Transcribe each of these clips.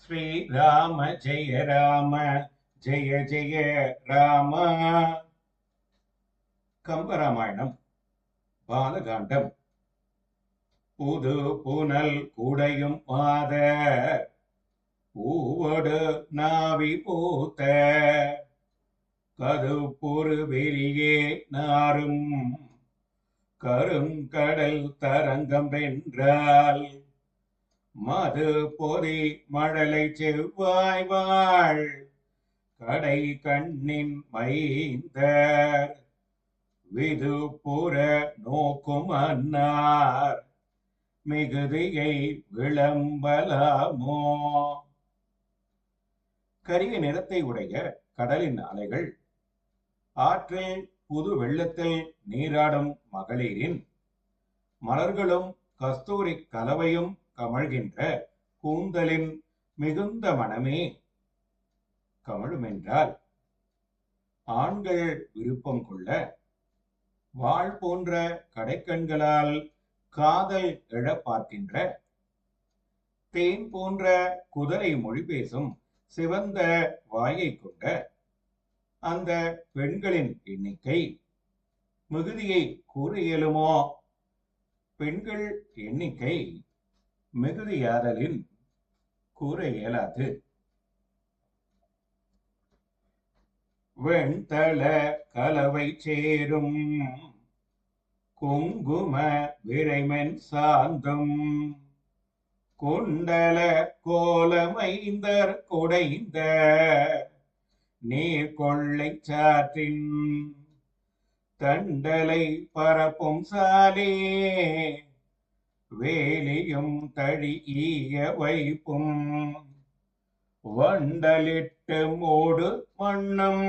ஸ்ரீராம ஜெய ராம ஜெய ஜெய ராம. கம்பராமாயணம் பாலகாண்டம். புது புனல் குடையும் மாத பூவடு நாவி பூத்த கதுப்புறு வெளியே நாரும் கருங்கடல் தரங்கம் வென்றால் மது பொதி மழலை செவ்வாய் வாழ் கடை கண்ணின் மைந்தர் விது புற நோக்கும் அன்னார் மிகுதியை விளம்பலாமோ. கரிய நிறத்தை உடைய கடலின் அலைகள், ஆற்றில் புது வெள்ளத்தில் நீராடும் மகளிரின் மலர்களும் கஸ்தூரி கலவையும் கமழ்கின்ற கூந்தலின் மிகுந்த மனமே கமழும் என்றால், ஆண்கள் விருப்பம் கொள்ள வாழ் போன்ற கடைக்கண்களால் காதல் எழ பார்க்கின்ற தேன் போன்ற குதிரை மொழி பேசும் சிவந்த வாயை கொண்ட அந்த பெண்களின் எண்ணிக்கை மிகுதியை கூற இயலுமோ. பெண்கள் எண்ணிக்கை மிகுதியாதலின் கூற இயலாது. வெண்தள கலவை சேரும் குங்கும விரைமென் சாந்தும் குண்டல கோலமைந்தர் குடைந்த நீர் கொள்ளை சாற்றின் தண்டலை பரப்பும் சாலே வேலியும் தழிய வைப்பும் வண்டலிட்டு மூடு மண்ணும்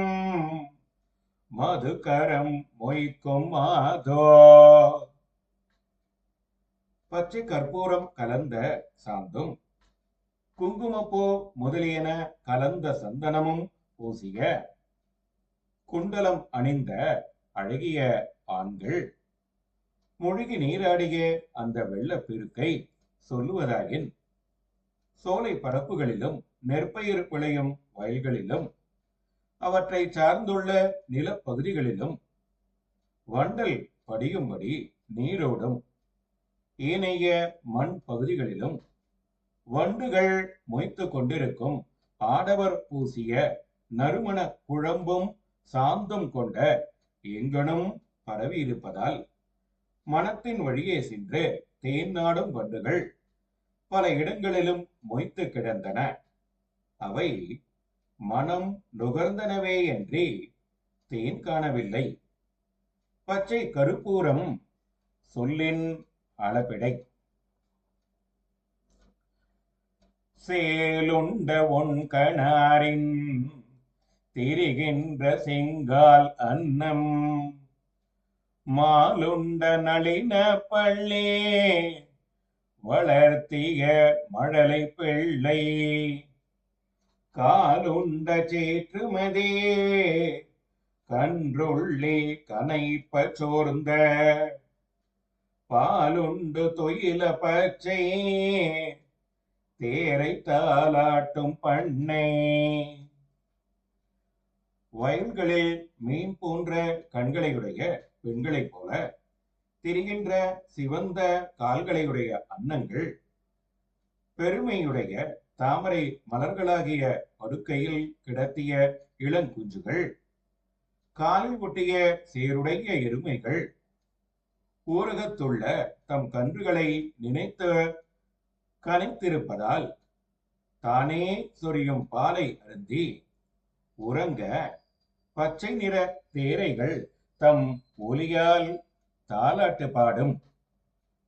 மதுகரம் மொய்க்கும் மாதோ. பச்சை கற்பூரம் கலந்த சாந்தும் குங்குமப்பூ முதலியன கலந்த சந்தனமும் பூசிய குண்டலம் அணிந்த அழகிய ஆண்கள் மூழ்கி நீராடிய அந்த வெள்ள பெருக்கை சொல்லுவதாயின், சோலை பரப்புகளிலும் நெற்பயிர் விளையும் வயல்களிலும் அவற்றை சார்ந்துள்ள நிலப்பகுதிகளிலும் வண்டல் படியும்படி நீரோடும் ஏனைய மண் பகுதிகளிலும் வண்டுகள் மொய்த்து கொண்டிருக்கும் ஆடவர் பூசிய நறுமண குழம்பும் சாந்தும் கொண்ட எங்கனும் பரவி இருப்பதால் மனத்தின் வழியே சென்று தேன் நாடும் வண்டுகள் பல இடங்களிலும் மொய்த்து கிடந்தன. அவை மனம் நுகர்ந்தனவே என்று தேன் காணவில்லை. பச்சை கருப்பூரம் சொல்லின் அளபிடை. சேலுண்ட ஒன் கணாரின் திரிகின்ற செங்கால் அன்னம் மாலுண்ட நளின பள்ளே வளர்த்திய மழலை பிள்ளை காலுண்ட சேற்றுமதே கன்றுள்ளே கனைப்ப சோர்ந்த பாலுண்டு தொயில பச்சை தேரை தாலாட்டும் பண்ணை. வயல்களில் மீன் போன்ற கண்களையுடைய பெண்களைப் போல திரிகின்ற சிவந்த கால்களையுடைய அன்னங்கள், பெருமையுடைய தாமரை மலர்களாகிய படுக்கையில் கிடத்திய இளங்குஞ்சுகள், காலில் ஒட்டிய சேருடைய எருமைகள் ஊரகத்துள்ள தம் கன்றுகளை நினைத்து கனைத்திருப்பதால் தானே சொரியும் பாலை அருந்தி உறங்க பச்சை நிற தேரைகள் தம் ஒலியால் தாலாட்டு பாடும்.